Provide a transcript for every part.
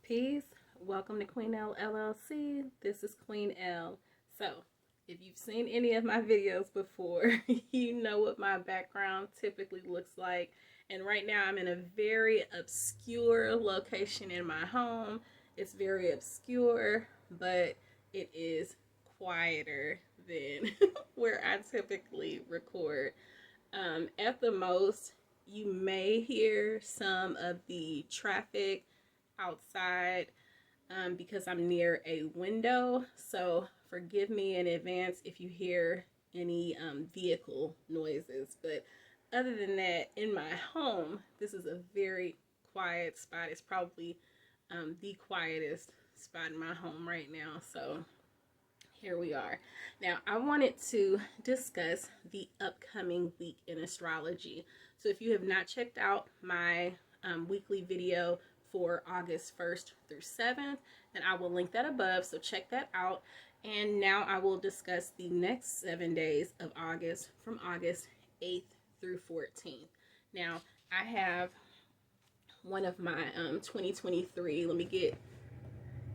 Peace. Welcome to Queen L LLC. This is Queen L. So, if you've seen any of my videos before, you know what my background typically looks like. And right now I'm in a very obscure location in my home. It's very obscure, but it is quieter than where I typically record. At the most, you may hear some of the traffic outside because I'm near a window. So forgive me in advance if you hear any vehicle noises. But other than that, in my home, this is a very quiet spot. It's probably the quietest spot in my home right now. So here we are. Now, I wanted to discuss the upcoming week in astrology. So if you have not checked out my weekly video for August 1st through 7th, and I will link that above, so check that out. And now I will discuss the next 7 days of August, from August 8th through 14th. Now, I have one of my 2023, let me get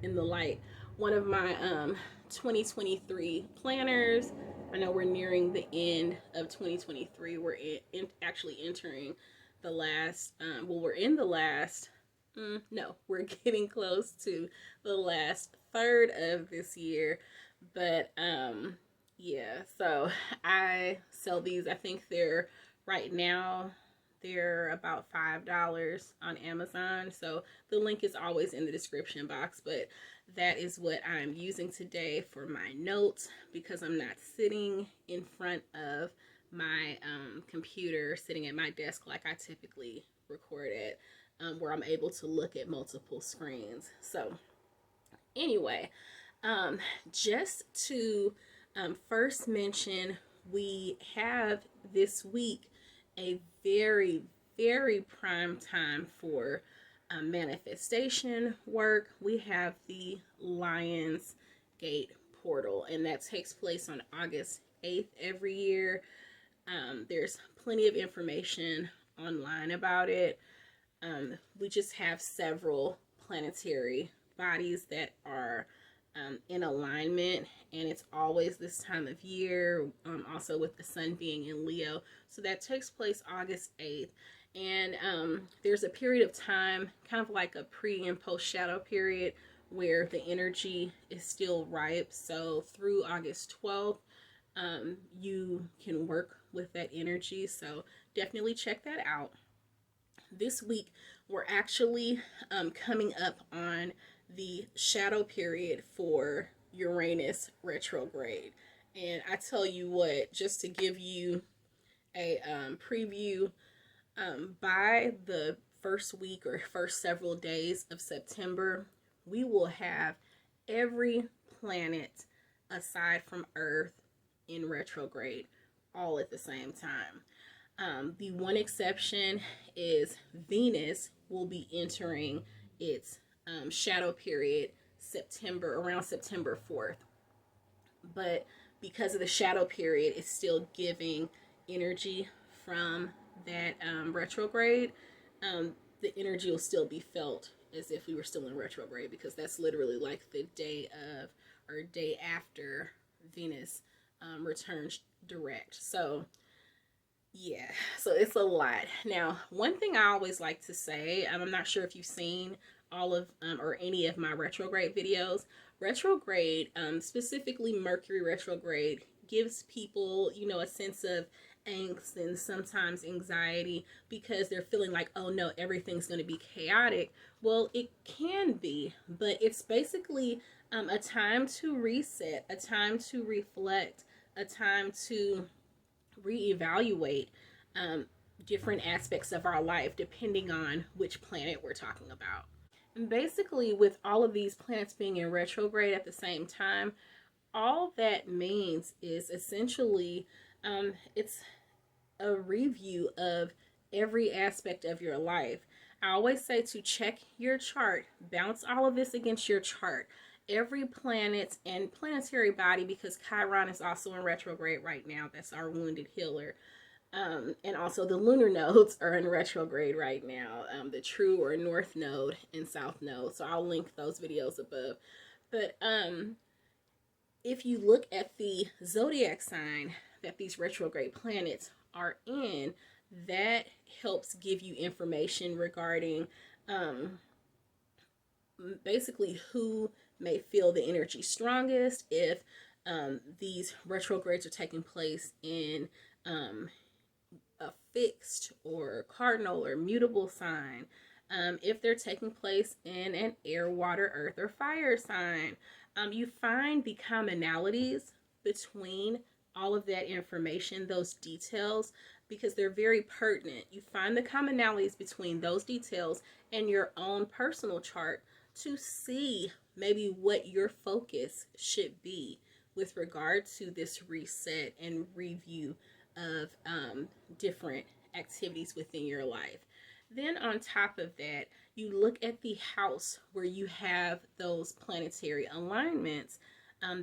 in the light, one of my 2023 planners. I know we're nearing the end of 2023. We're actually entering the last, we're in the last, no, we're getting close to the last third of this year. But yeah, so I sell these. I think they're right now, they're about $5 on Amazon. So the link is always in the description box. But that is what I'm using today for my notes, because I'm not sitting in front of my computer, sitting at my desk like I typically record at, where I'm able to look at multiple screens. So anyway, just to first mention, we have this week a very, very prime time for manifestation work. We have the Lions Gate portal, and that takes place on August 8th every year. There's plenty of information online about it. We just have several planetary bodies that are in alignment, and it's always this time of year, also with the sun being in Leo. So that takes place August 8th. And there's a period of time, kind of like a pre and post shadow period, where the energy is still ripe. So through August 12th, you can work with that energy. So definitely check that out. This week, we're actually coming up on the shadow period for Uranus retrograde. And I tell you what, just to give you a preview, by the first week or first several days of September, we will have every planet aside from Earth in retrograde all at the same time. The one exception is Venus will be entering its shadow period around September 4th. But because of the shadow period, it's still giving energy from that retrograde. The energy will still be felt as if we were still in retrograde, because that's literally like the day of or day after Venus returns direct. So yeah, so it's a lot. Now, one thing I always like to say, I'm not sure if you've seen all of or any of my retrograde videos. Retrograde, specifically Mercury retrograde, gives people, a sense of angst and sometimes anxiety, because they're feeling like, oh no, everything's going to be chaotic. Well, it can be, but it's basically a time to reset, a time to reflect, a time to reevaluate different aspects of our life depending on which planet we're talking about. And basically, with all of these planets being in retrograde at the same time, all that means is essentially it's a review of every aspect of your life. I always say to check your chart, bounce all of this against your chart. Every planet and planetary body, because Chiron is also in retrograde right now. That's our wounded healer. And also the lunar nodes are in retrograde right now, the true or north node and south node. So I'll link those videos above. But if you look at the zodiac sign that these retrograde planets are in, that helps give you information regarding basically who may feel the energy strongest if these retrogrades are taking place in a fixed or cardinal or mutable sign, if they're taking place in an air, water, earth, or fire sign. You find the commonalities between all of that information, those details, because they're very pertinent. You find the commonalities between those details and your own personal chart to see maybe what your focus should be with regard to this reset and review of different activities within your life. Then, on top of that, you look at the house where you have those planetary alignments,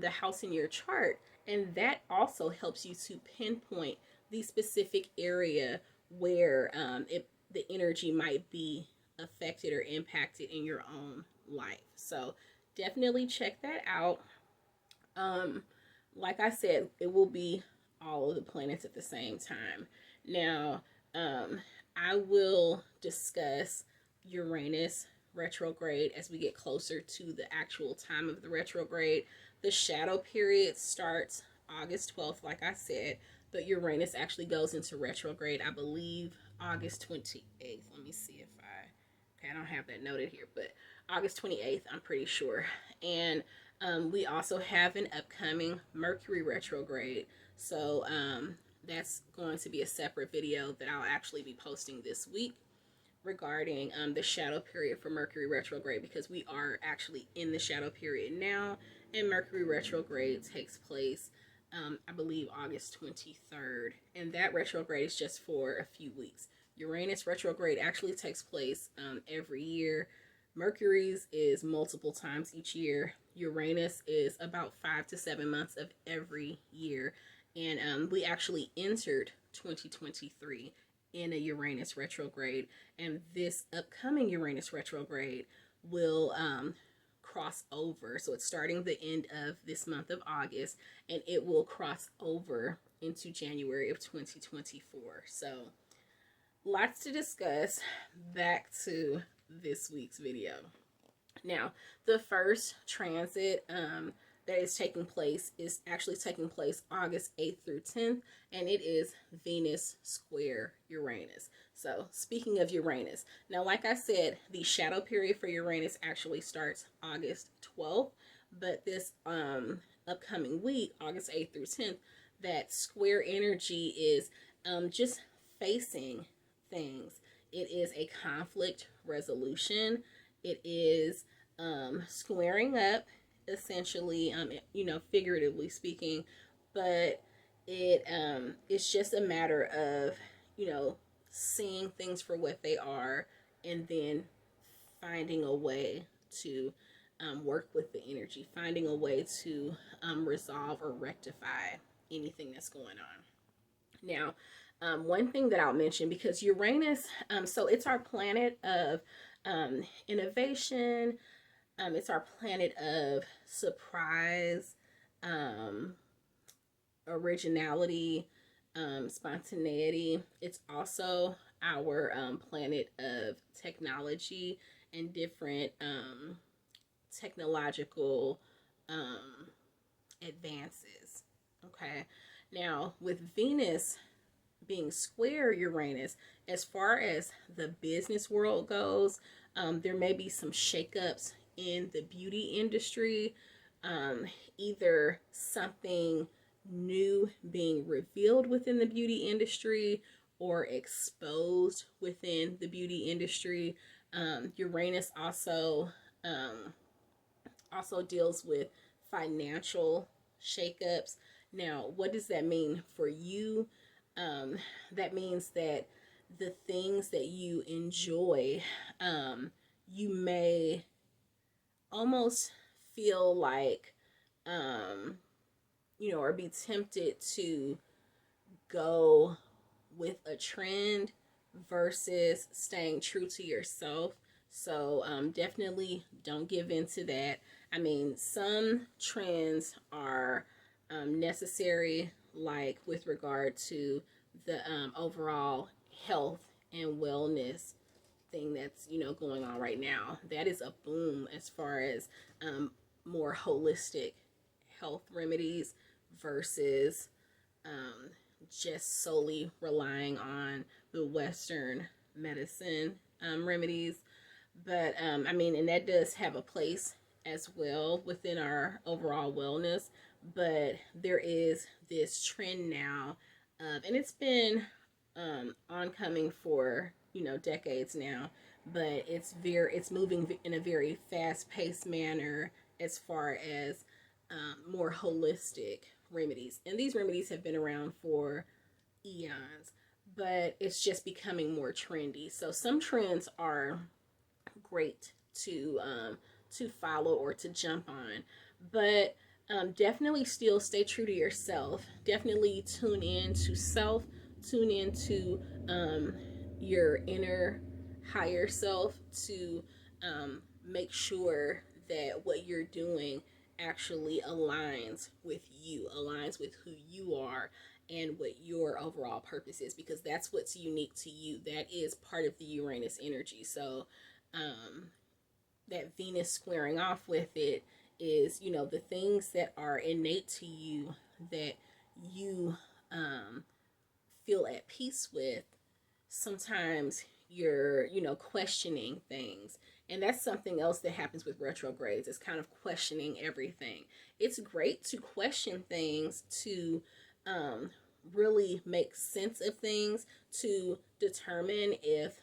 the house in your chart, and that also helps you to pinpoint the specific area where the energy might be affected or impacted in your own life. So, definitely check that out. Like I said, it will be all of the planets at the same time. Now, I will discuss Uranus retrograde as we get closer to the actual time of the retrograde. The shadow period starts August 12th, like I said, but Uranus actually goes into retrograde, I believe, August 28th. Let me see if I don't have that noted here, but August 28th, I'm pretty sure. And we also have an upcoming Mercury retrograde. So that's going to be a separate video that I'll actually be posting this week regarding the shadow period for Mercury retrograde, because we are actually in the shadow period now, and Mercury retrograde takes place, I believe, August 23rd, and that retrograde is just for a few weeks. Uranus retrograde actually takes place every year. Mercury's is multiple times each year. Uranus is about 5 to 7 months of every year. And we actually entered 2023 in a Uranus retrograde. And this upcoming Uranus retrograde will cross over. So it's starting the end of this month of August, and it will cross over into January of 2024. So lots to discuss. Back to this week's video. Now, the first transit that is taking place is actually taking place August 8th through 10th, and it is Venus square Uranus. So, speaking of Uranus, now, like I said, the shadow period for Uranus actually starts August 12th, but this upcoming week, August 8th through 10th, that square energy is just facing things. It is a conflict resolution. It is squaring up, essentially, figuratively speaking, but it's just a matter of, seeing things for what they are, and then finding a way to work with the energy, finding a way to resolve or rectify anything that's going on. Now, one thing that I'll mention, because Uranus, so it's our planet of innovation, it's our planet of surprise, originality, spontaneity. It's also our planet of technology and different technological advances. Okay. Now, with Venus being square Uranus, as far as the business world goes, there may be some shakeups in the beauty industry, either something new being revealed within the beauty industry or exposed within the beauty industry. Uranus also deals with financial shakeups. Now, what does that mean for you? That means that the things that you enjoy, you may almost feel like, or be tempted to go with a trend versus staying true to yourself. So definitely don't give in to that. I mean, some trends are necessary, like with regard to the overall health and wellness thing that's going on right now. That is a boom as far as more holistic health remedies versus um, just solely relying on the Western medicine remedies. But I mean, and that does have a place as well within our overall wellness. But there is this trend now, and it's been oncoming for decades now. But it's moving in a very fast paced manner as far as more holistic remedies. And these remedies have been around for eons, but it's just becoming more trendy. So some trends are great to follow or to jump on, but definitely still stay true to yourself. Definitely tune in to self. Tune in to your inner higher self to make sure that what you're doing actually aligns with who you are and what your overall purpose is, because that's what's unique to you. That is part of the Uranus energy. So um, that Venus squaring off with it is, the things that are innate to you that you feel at peace with. Sometimes you're, questioning things. And that's something else that happens with retrogrades. It's kind of questioning everything. It's great to question things, to really make sense of things, to determine if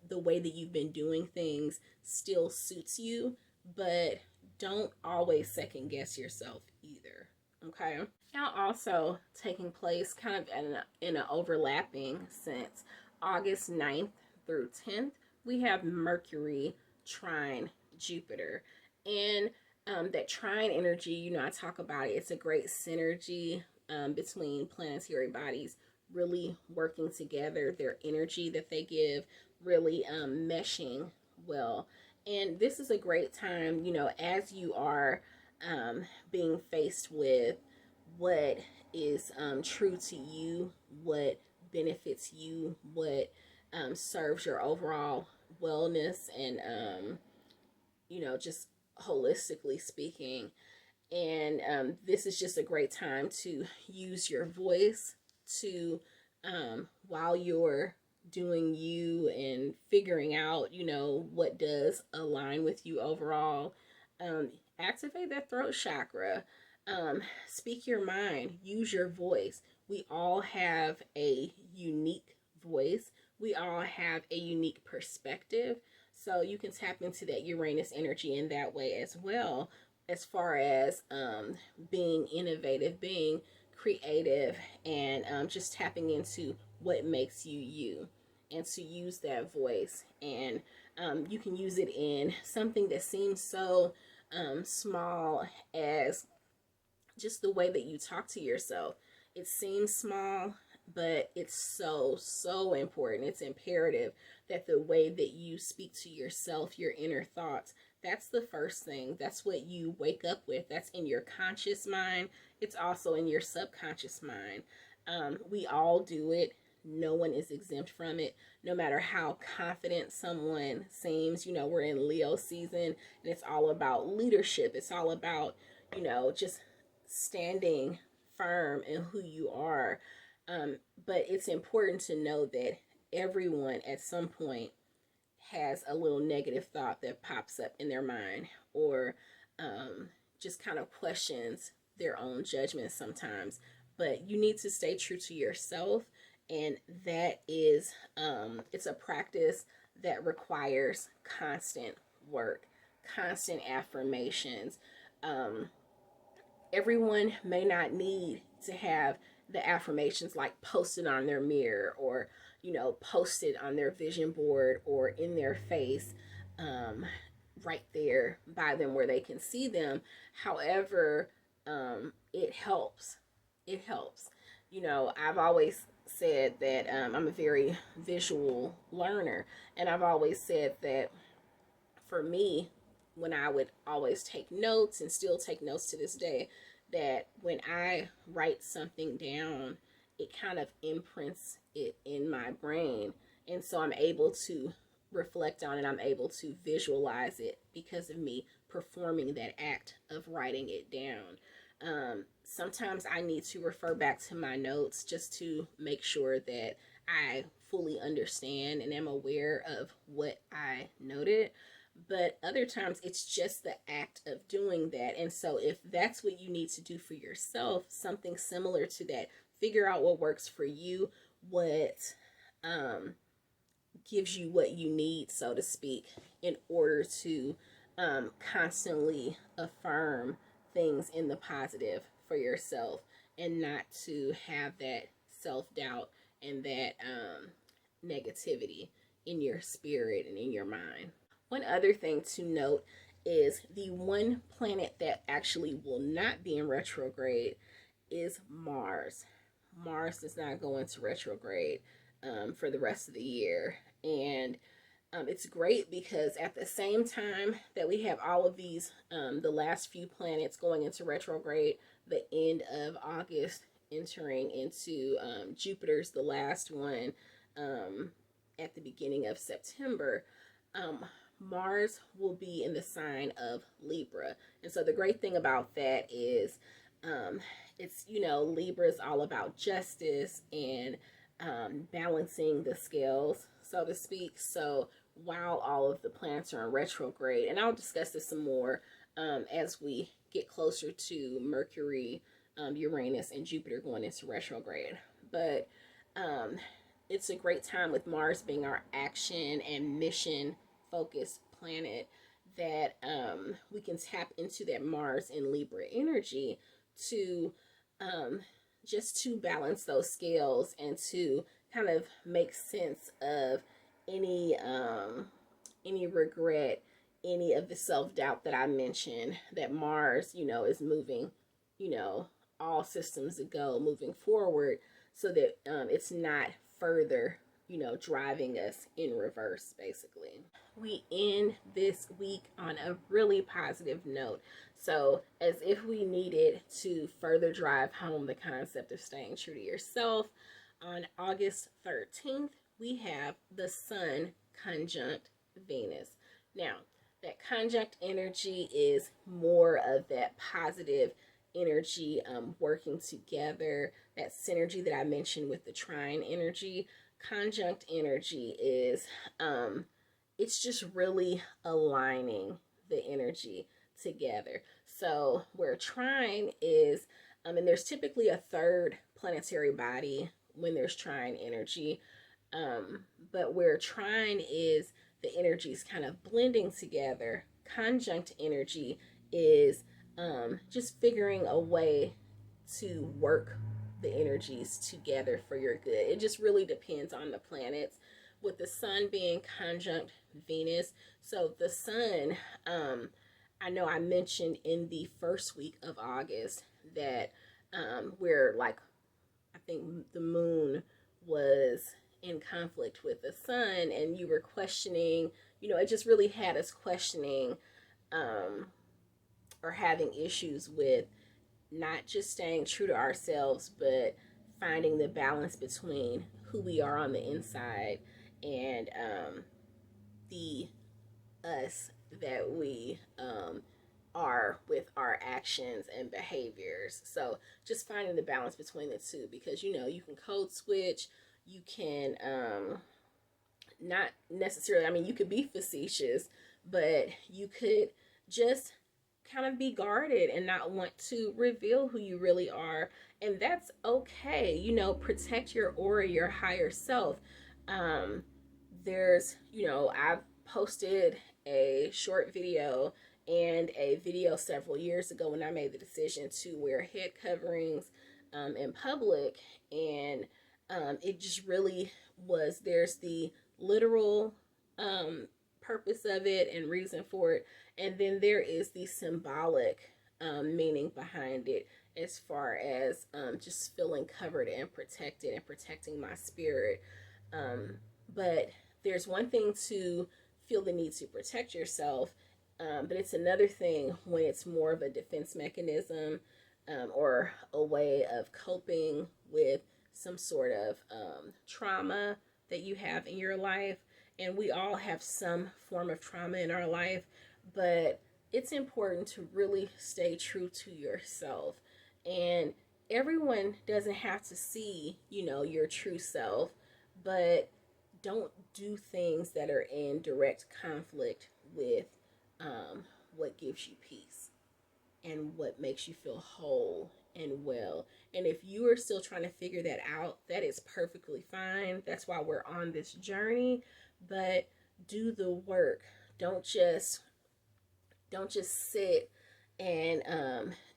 the way that you've been doing things still suits you, but don't always second guess yourself either. Okay. Now, also taking place kind of in an overlapping sense, August 9th through 10th, we have Mercury trine Jupiter. And that trine energy, I talk about it. It's a great synergy between planetary bodies really working together, their energy that they give really meshing well. And this is a great time, as you are being faced with what is true to you, what benefits you, what serves your overall wellness, and just holistically speaking. And this is just a great time to use your voice to, while you're doing you and figuring out, what does align with you overall. Activate that throat chakra. Speak your mind. Use your voice. We all have a unique voice. We all have a unique perspective. So you can tap into that Uranus energy in that way as well, as far as being innovative, being creative, and just tapping into what makes you you, and to use that voice. And you can use it in something that seems so small as just the way that you talk to yourself. It seems small, but it's so, so important. It's imperative that the way that you speak to yourself, your inner thoughts, that's the first thing. That's what you wake up with. That's in your conscious mind. It's also in your subconscious mind. We all do it. No one is exempt from it. No matter how confident someone seems, we're in Leo season, and it's all about leadership. It's all about, just standing firm in who you are. But it's important to know that everyone at some point has a little negative thought that pops up in their mind, or just kind of questions their own judgment sometimes. But you need to stay true to yourself, and that is it's a practice that requires constant work, constant affirmations. Everyone may not need to have the affirmations like posted on their mirror, or posted on their vision board, or in their face, right there by them where they can see them. However, it helps. I've always said that I'm a very visual learner, and I've always said that for me, when I would always take notes and still take notes to this day, that when I write something down, it kind of imprints it in my brain. And so I'm able to reflect on it, I'm able to visualize it because of me performing that act of writing it down. Sometimes I need to refer back to my notes just to make sure that I fully understand and am aware of what I noted, but other times it's just the act of doing that. And so if that's what you need to do for yourself, something similar to that, figure out what works for you, what um, gives you what you need, so to speak, in order to constantly affirm things in the positive for yourself, and not to have that self-doubt and that negativity in your spirit and in your mind. One other thing to note is the one planet that actually will not be in retrograde is Mars. Mars does not go into retrograde for the rest of the year. And it's great because at the same time that we have all of these, the last few planets going into retrograde, the end of August entering into Jupiter's the last one at the beginning of September. Um, Mars will be in the sign of Libra. And so the great thing about that is um, it's, Libra is all about justice and balancing the scales, so to speak. So while all of the planets are in retrograde, and I'll discuss this some more as we get closer to Mercury, Uranus, and Jupiter going into retrograde. But um, it's a great time with Mars being our action and mission focused planet that we can tap into that Mars and Libra energy to um, just to balance those scales and to kind of make sense of any regret, any of the self-doubt that I mentioned, that Mars, is moving, you know, all systems to go, moving forward, so that it's not further, driving us in reverse, basically. We end this week on a really positive note. So, as if we needed to further drive home the concept of staying true to yourself, on August 13th, we have the Sun conjunct Venus. Now, that conjunct energy is more of that positive energy working together, that synergy that I mentioned with the trine energy. Conjunct energy is it's just really aligning the energy together. So where trine is, and there's typically a third planetary body when there's trine energy, but where trine is, the energies kind of blending together. Conjunct energy is just figuring a way to work the energies together for your good. It just really depends on the planets. With the sun being conjunct Venus, so the sun, I know I mentioned in the first week of August that where, like, I think the moon was in conflict with the sun, and you were questioning, it just really had us questioning um, or having issues with not just staying true to ourselves, but finding the balance between who we are on the inside and the us that we are with our actions and behaviors. So just finding the balance between the two, because you can code switch, you can not necessarily, I mean, you could be facetious, but you could just kind of be guarded and not want to reveal who you really are. And that's okay. Protect your aura, your higher self. There's, I've posted a short video and a video several years ago when I made the decision to wear head coverings in public. And it just really was, there's the literal purpose of it and reason for it, and then there is the symbolic meaning behind it as far as just feeling covered and protected and protecting my spirit. Um, but there's one thing to feel the need to protect yourself, but it's another thing when it's more of a defense mechanism, or a way of coping with some sort of trauma that you have in your life. And we all have some form of trauma in our life, but it's important to really stay true to yourself. And everyone doesn't have to see, your true self, but don't do things that are in direct conflict with what gives you peace and what makes you feel whole and well. And if you are still trying to figure that out, that is perfectly fine. That's why we're on this journey. But do the work. Don't just sit and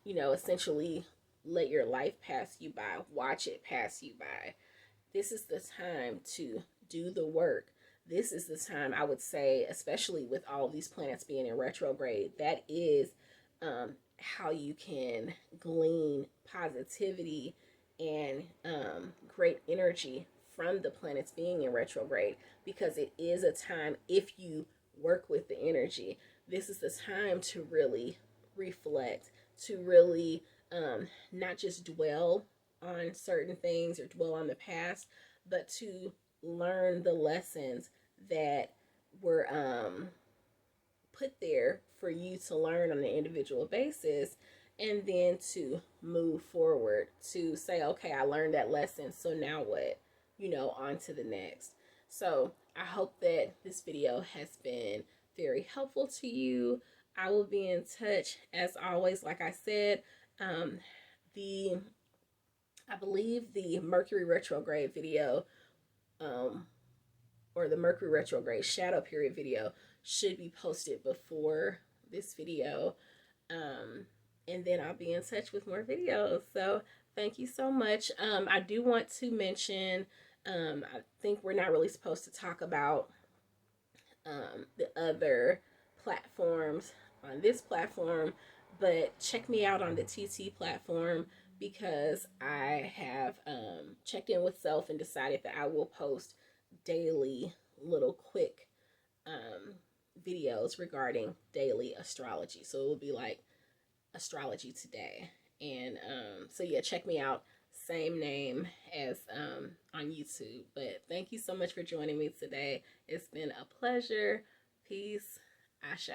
essentially let your life pass you by. Watch it pass you by. This is the time to do the work. This is the time, I would say, especially with all these planets being in retrograde, that is how you can glean positivity and great energy from the planets being in retrograde, because it is a time, if you work with the energy, this is the time to really reflect, to really not just dwell on certain things or dwell on the past, but to learn the lessons that were put there for you to learn on an individual basis, and then to move forward, to say, okay, I learned that lesson, so now what? On to the next. So I hope that this video has been very helpful to you. I will be in touch as always. Like I said, the I believe the Mercury retrograde video, or the Mercury retrograde shadow period video, should be posted before this video. And then I'll be in touch with more videos. So thank you so much. I do want to mention, I think we're not really supposed to talk about the other platforms on this platform, but check me out on the TT platform, because I have checked in with self and decided that I will post daily little quick videos regarding daily astrology. So it will be like astrology today. And so yeah, check me out. Same name as on YouTube. But thank you so much for joining me today. It's been a pleasure. Peace. Ashe.